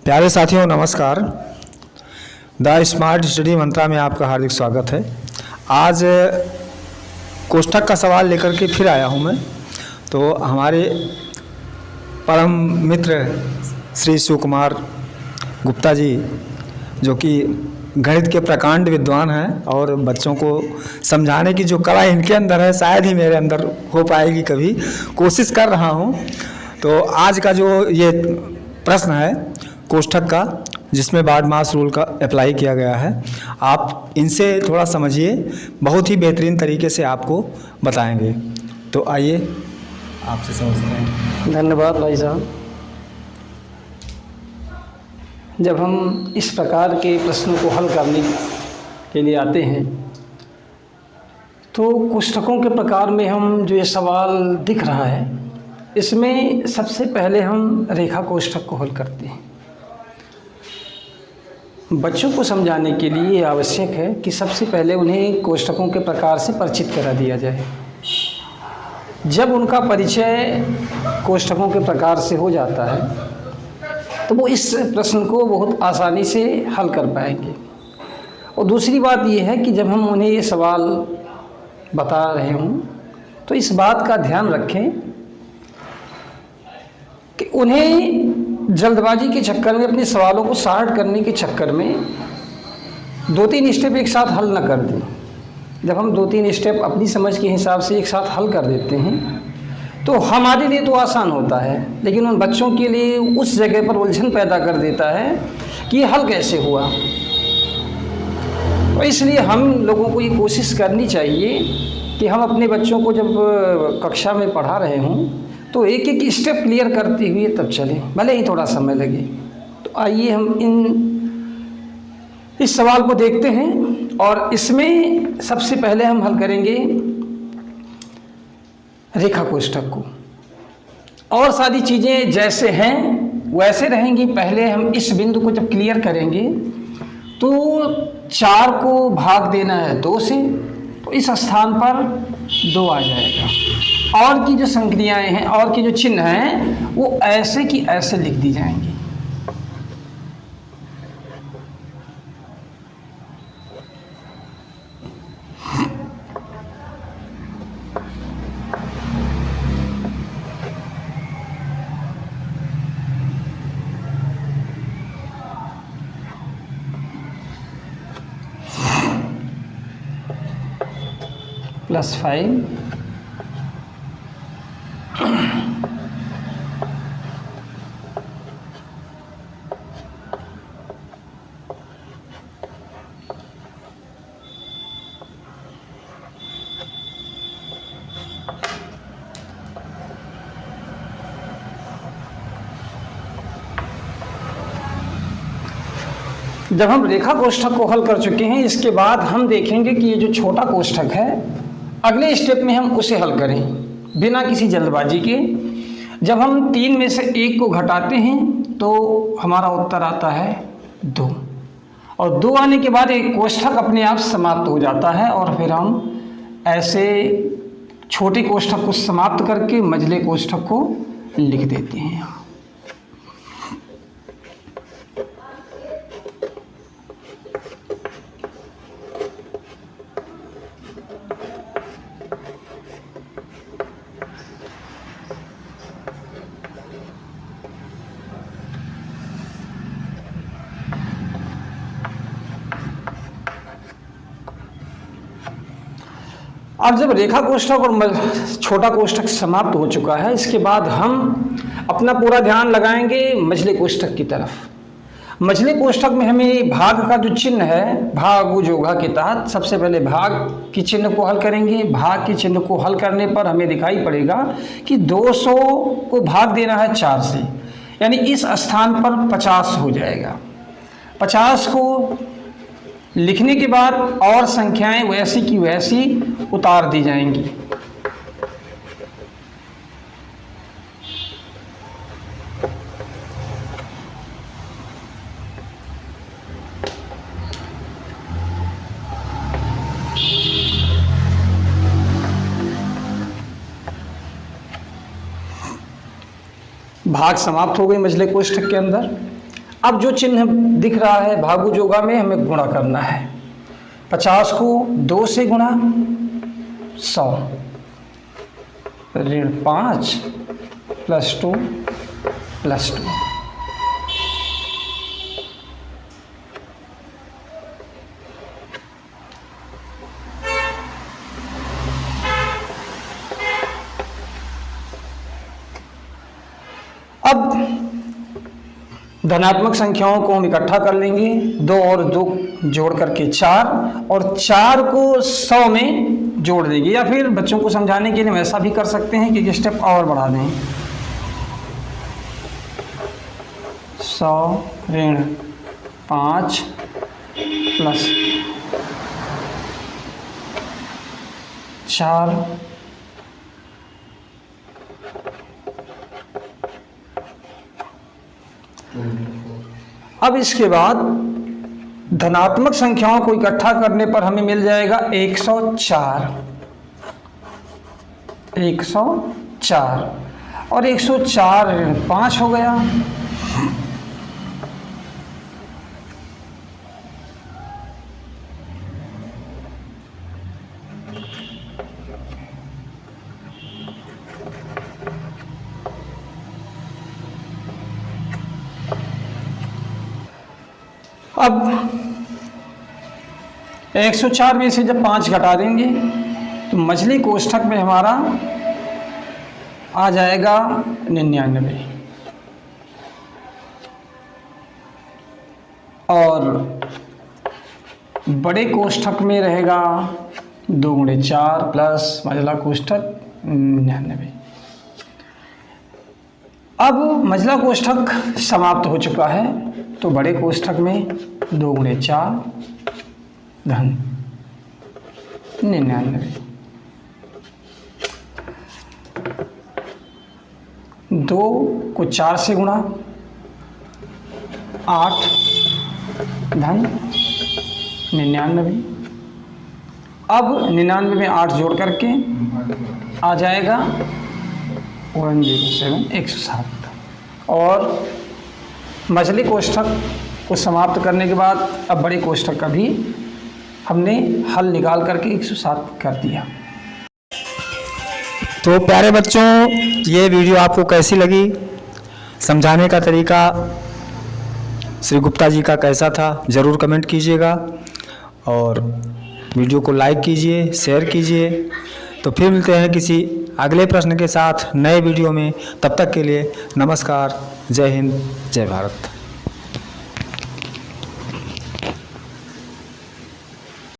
प्यारे साथियों नमस्कार। द स्मार्ट स्टडी मंत्रा में आपका हार्दिक स्वागत है। आज कोष्ठक का सवाल लेकर के फिर आया हूँ मैं। तो हमारे परम मित्र श्री शिव कुमार गुप्ता जी, जो कि गणित के प्रकांड विद्वान हैं और बच्चों को समझाने की जो कला इनके अंदर है शायद ही मेरे अंदर हो पाएगी, कभी कोशिश कर रहा हूँ। तो आज का जो ये प्रश्न है कोष्ठक का, जिसमें बारमास रूल का अप्लाई किया गया है, आप इनसे थोड़ा समझिए, बहुत ही बेहतरीन तरीके से आपको बताएंगे। तो आइए आपसे समझते हैं। धन्यवाद भाई साहब। जब हम इस प्रकार के प्रश्नों को हल करने के लिए आते हैं तो कोष्ठकों के प्रकार में हम जो ये सवाल दिख रहा है, इसमें सबसे पहले हम रेखा कोष्ठक को हल करते हैं। बच्चों को समझाने के लिए ये आवश्यक है कि सबसे पहले उन्हें कोष्ठकों के प्रकार से परिचित करा दिया जाए। जब उनका परिचय कोष्ठकों के प्रकार से हो जाता है तो वो इस प्रश्न को बहुत आसानी से हल कर पाएंगे। और दूसरी बात ये है कि जब हम उन्हें ये सवाल बता रहे हों तो इस बात का ध्यान रखें कि उन्हें जल्दबाजी के चक्कर में, अपने सवालों को शार्ट करने के चक्कर में 2-3 स्टेप एक साथ हल न कर दें। जब हम 2-3 स्टेप अपनी समझ के हिसाब से एक साथ हल कर देते हैं तो हमारे लिए तो आसान होता है, लेकिन उन बच्चों के लिए उस जगह पर उलझन पैदा कर देता है कि ये हल कैसे हुआ। तो इसलिए हम लोगों को ये कोशिश करनी चाहिए कि हम अपने बच्चों को जब कक्षा में पढ़ा रहे हों तो एक एक स्टेप क्लियर करते हुए तब चलें, भले ही थोड़ा समय लगे। तो आइए हम इस सवाल को देखते हैं और इसमें सबसे पहले हम हल करेंगे रेखा कोष्ठक को। और सारी चीज़ें जैसे हैं वैसे रहेंगी। पहले हम इस बिंदु को जब क्लियर करेंगे तो 4 को भाग देना है 2 से, तो इस स्थान पर 2 आ जाएगा। और की जो संक्रियाएं हैं और की जो चिन्ह हैं वो ऐसे की ऐसे लिख दी जाएंगी। +5 जब हम रेखा कोष्ठक को हल कर चुके हैं, इसके बाद हम देखेंगे कि ये जो छोटा कोष्ठक है, अगले स्टेप में हम उसे हल करें बिना किसी जल्दबाजी के। जब हम 3 में से 1 को घटाते हैं तो हमारा उत्तर आता है 2, और 2 आने के बाद एक कोष्ठक अपने आप समाप्त हो जाता है। और फिर हम ऐसे छोटे कोष्ठक को समाप्त करके मझले कोष्ठक को लिख देते हैं। अब जब रेखा कोष्ठक और छोटा कोष्ठक समाप्त हो चुका है, इसके बाद हम अपना पूरा ध्यान लगाएंगे मझले कोष्ठक की तरफ। मझले कोष्ठक में हमें भाग का जो चिन्ह है, भाग जोघा के तहत सबसे पहले भाग के चिन्ह को हल करेंगे। भाग के चिन्ह को हल करने पर हमें दिखाई पड़ेगा कि 200 को भाग देना है 4 से, यानी इस स्थान पर 50 हो जाएगा। 50 को लिखने के बाद और संख्याएं वैसी की वैसी उतार दी जाएंगी। भाग समाप्त हो गए मझले कोष्ठक के अंदर। अब जो चिन्ह दिख रहा है भागु जोगा में हमें गुणा करना है। 50 को 2 से गुणा 100 ऋण 5 + 2 + 2। अब धनात्मक संख्याओं को हम इकट्ठा कर लेंगे। 2 और 2 जोड़ करके 4 और 4 को 100 में जोड़ देंगे, या फिर बच्चों को समझाने के लिए हम ऐसा भी कर सकते हैं कि एक स्टेप और बढ़ा दें। 100 ऋण 5 प्लस 4 अब इसके बाद धनात्मक संख्याओं को इकट्ठा करने पर हमें मिल जाएगा 104 और 104 ऋण 5 हो गया। अब 104 में से जब 5 घटा देंगे तो मछली कोष्ठक में हमारा आ जाएगा 99 और बड़े कोष्ठक में रहेगा 2 × 4 प्लस मझला कोष्ठक 99। अब मझला कोष्ठक समाप्त हो चुका है तो बड़े कोष्ठक में 2 × 4 धन 99, 2 को 4 से गुणा 8 धन 99। अब 99 में 8 जोड़ करके आ जाएगा 107 107 और मछली कोष्ठक को समाप्त करने के बाद अब बड़े कोष्ठक का भी हमने हल निकाल करके 107 कर दिया। तो प्यारे बच्चों, ये वीडियो आपको कैसी लगी, समझाने का तरीका श्री गुप्ता जी का कैसा था, ज़रूर कमेंट कीजिएगा और वीडियो को लाइक कीजिए, शेयर कीजिए। तो फिर मिलते हैं किसी अगले प्रश्न के साथ नए वीडियो में। तब तक के लिए नमस्कार, जय हिंद, जय भारत।